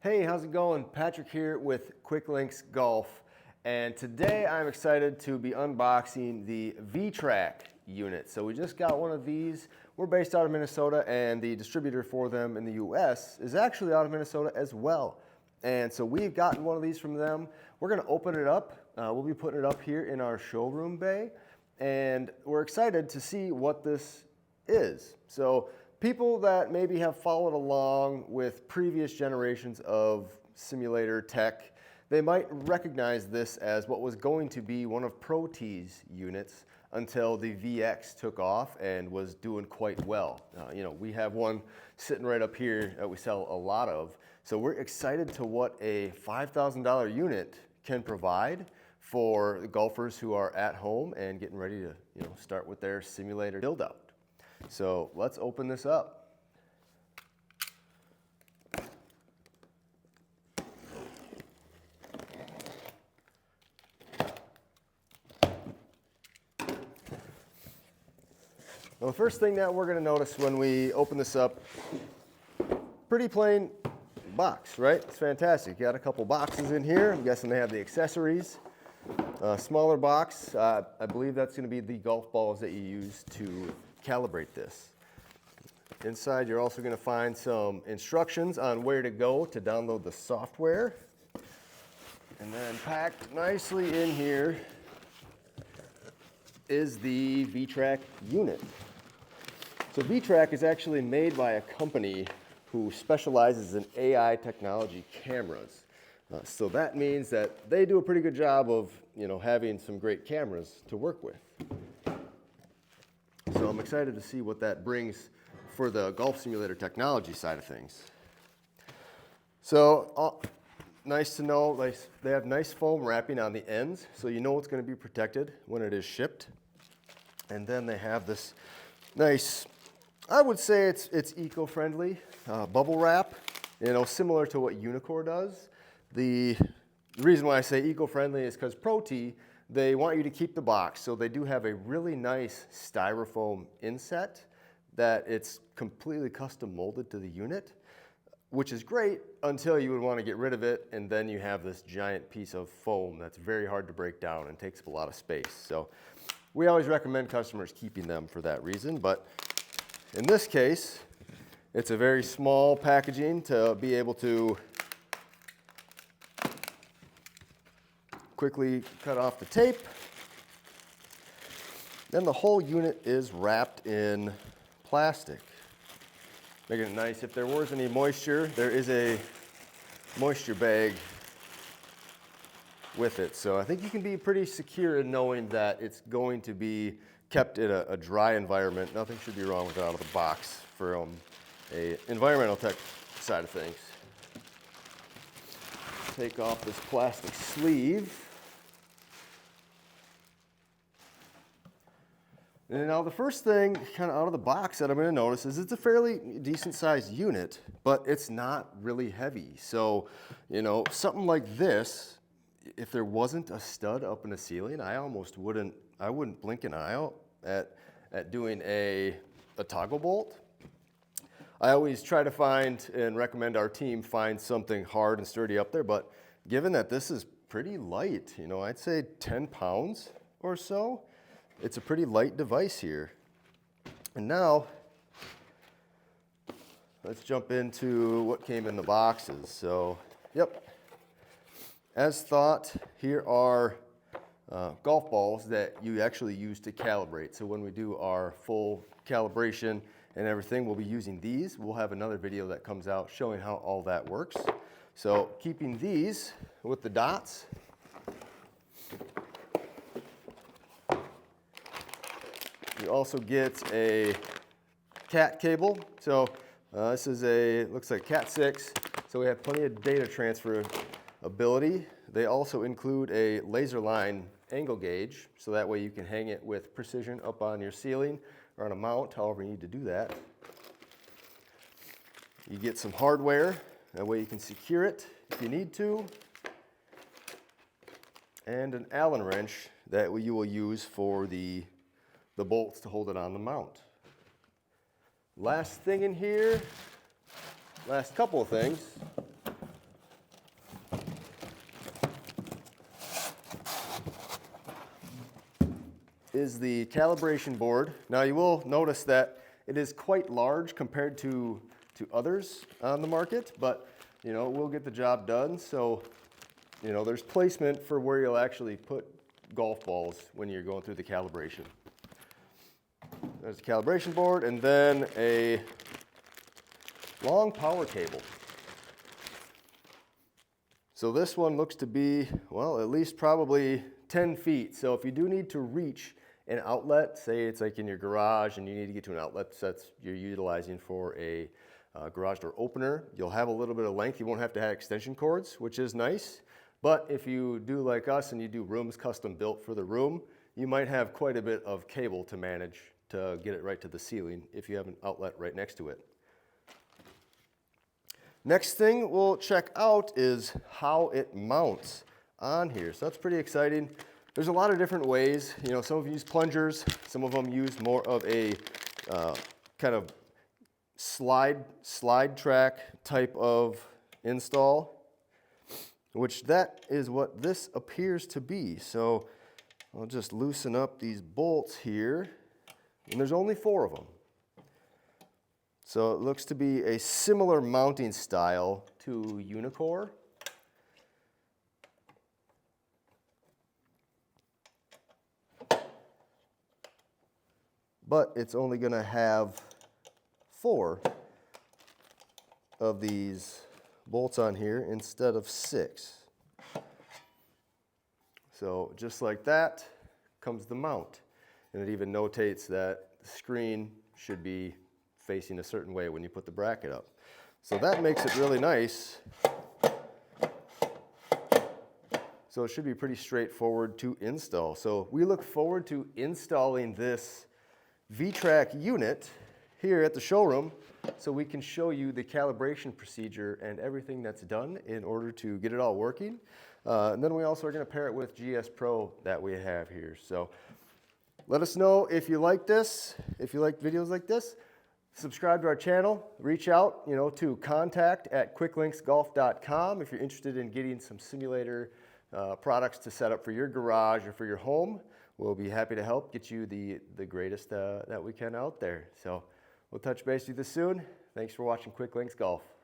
Hey, how's it going? Patrick here with Quick Links Golf, and today I'm excited to be unboxing the Vtrack unit. So we just got one of these. We're based out of Minnesota, and the distributor for them in the US is actually out of Minnesota as well. And so we've gotten one of these from them. We're gonna open it up. We'll be putting it up here in our showroom bay, and we're excited to see what this is. So people that maybe have followed along with previous generations of simulator tech, they might recognize this as what was going to be one of Pro T's units until the VX took off and was doing quite well. We have one sitting right up here that we sell a lot of. So we're excited to what a $5,000 unit can provide for the golfers who are at home and getting ready to start with their simulator build out. So let's open this up. Well, the first thing that we're going to notice when we open this up, pretty plain box, right? It's fantastic. You got a couple boxes in here. I'm guessing they have the accessories. Smaller box. I believe that's going to be the golf balls that you use to calibrate this. Inside, you're also going to find some instructions on where to go to download the software. And then packed nicely in here is the Vtrack unit. So Vtrack is actually made by a company who specializes in AI technology cameras. So that means that they do a pretty good job of having some great cameras to work with. So I'm excited to see what that brings for the golf simulator technology side of things. So nice to know, they have nice foam wrapping on the ends, so you know it's going to be protected when it is shipped. And then they have this nice, I would say it's eco-friendly bubble wrap, similar to what Unicore does. The reason why I say eco-friendly is because Pro T, they want you to keep the box, so they do have a really nice styrofoam inset that it's completely custom molded to the unit, which is great until you would want to get rid of it, and then you have this giant piece of foam that's very hard to break down and takes up a lot of space. So we always recommend customers keeping them for that reason, but in this case, it's a very small packaging to be able to quickly cut off the tape. Then the whole unit is wrapped in plastic, making it nice. If there was any moisture, there is a moisture bag with it. So I think you can be pretty secure in knowing that it's going to be kept in a dry environment. Nothing should be wrong with it out of the box from a environmental tech side of things. Take off this plastic sleeve. And now the first thing kind of out of the box that I'm going to notice is it's a fairly decent sized unit, but it's not really heavy. So, something like this, if there wasn't a stud up in the ceiling, I wouldn't blink an eye out at doing a toggle bolt. I always try to find and recommend our team find something hard and sturdy up there, but given that this is pretty light, I'd say 10 pounds or so, it's a pretty light device here. And now, let's jump into what came in the boxes. So, yep, as thought, here are golf balls that you actually use to calibrate. So when we do our full calibration and everything, we'll be using these. We'll have another video that comes out showing how all that works. So keeping these with the dots. You also get a cat cable. So this is looks like Cat 6. So we have plenty of data transfer ability. They also include a laser line angle gauge, so that way you can hang it with precision up on your ceiling or on a mount, however you need to do that. You get some hardware, that way you can secure it if you need to. And an Allen wrench that you will use for the bolts to hold it on the mount. Last thing in here, last couple of things, is the calibration board. Now you will notice that it is quite large compared to others on the market, but you know, it will get the job done. So, you know, there's placement for where you'll actually put golf balls when you're going through the calibration. There's the calibration board, and then a long power cable. So this one looks to be, well, at least probably 10 feet. So if you do need to reach an outlet, say it's like in your garage and you need to get to an outlet that you're utilizing for a garage door opener, you'll have a little bit of length. You won't have to have extension cords, which is nice. But if you do like us and you do rooms custom built for the room, you might have quite a bit of cable to manage to get it right to the ceiling if you have an outlet right next to it. Next thing we'll check out is how it mounts on here. So that's pretty exciting. There's a lot of different ways. You know, some of them use plungers, some of them use more of a kind of slide track type of install, which that is what this appears to be. So I'll just loosen up these bolts here, and there's only 4 of them. So it looks to be a similar mounting style to Unicore. But it's only going to have 4 of these bolts on here instead of 6. So just like that comes the mount. And it even notates that the screen should be facing a certain way when you put the bracket up. So that makes it really nice. So it should be pretty straightforward to install. So we look forward to installing this Vtrack unit here at the showroom so we can show you the calibration procedure and everything that's done in order to get it all working. And then we also are going to pair it with GSpro that we have here. So let us know if you like this, if you like videos like this. Subscribe to our channel, reach out, you know, to contact@quicklinksgolf.com if you're interested in getting some simulator products to set up for your garage or for your home. We'll be happy to help get you the greatest that we can out there. So we'll touch base with you soon. Thanks for watching Quick Links Golf.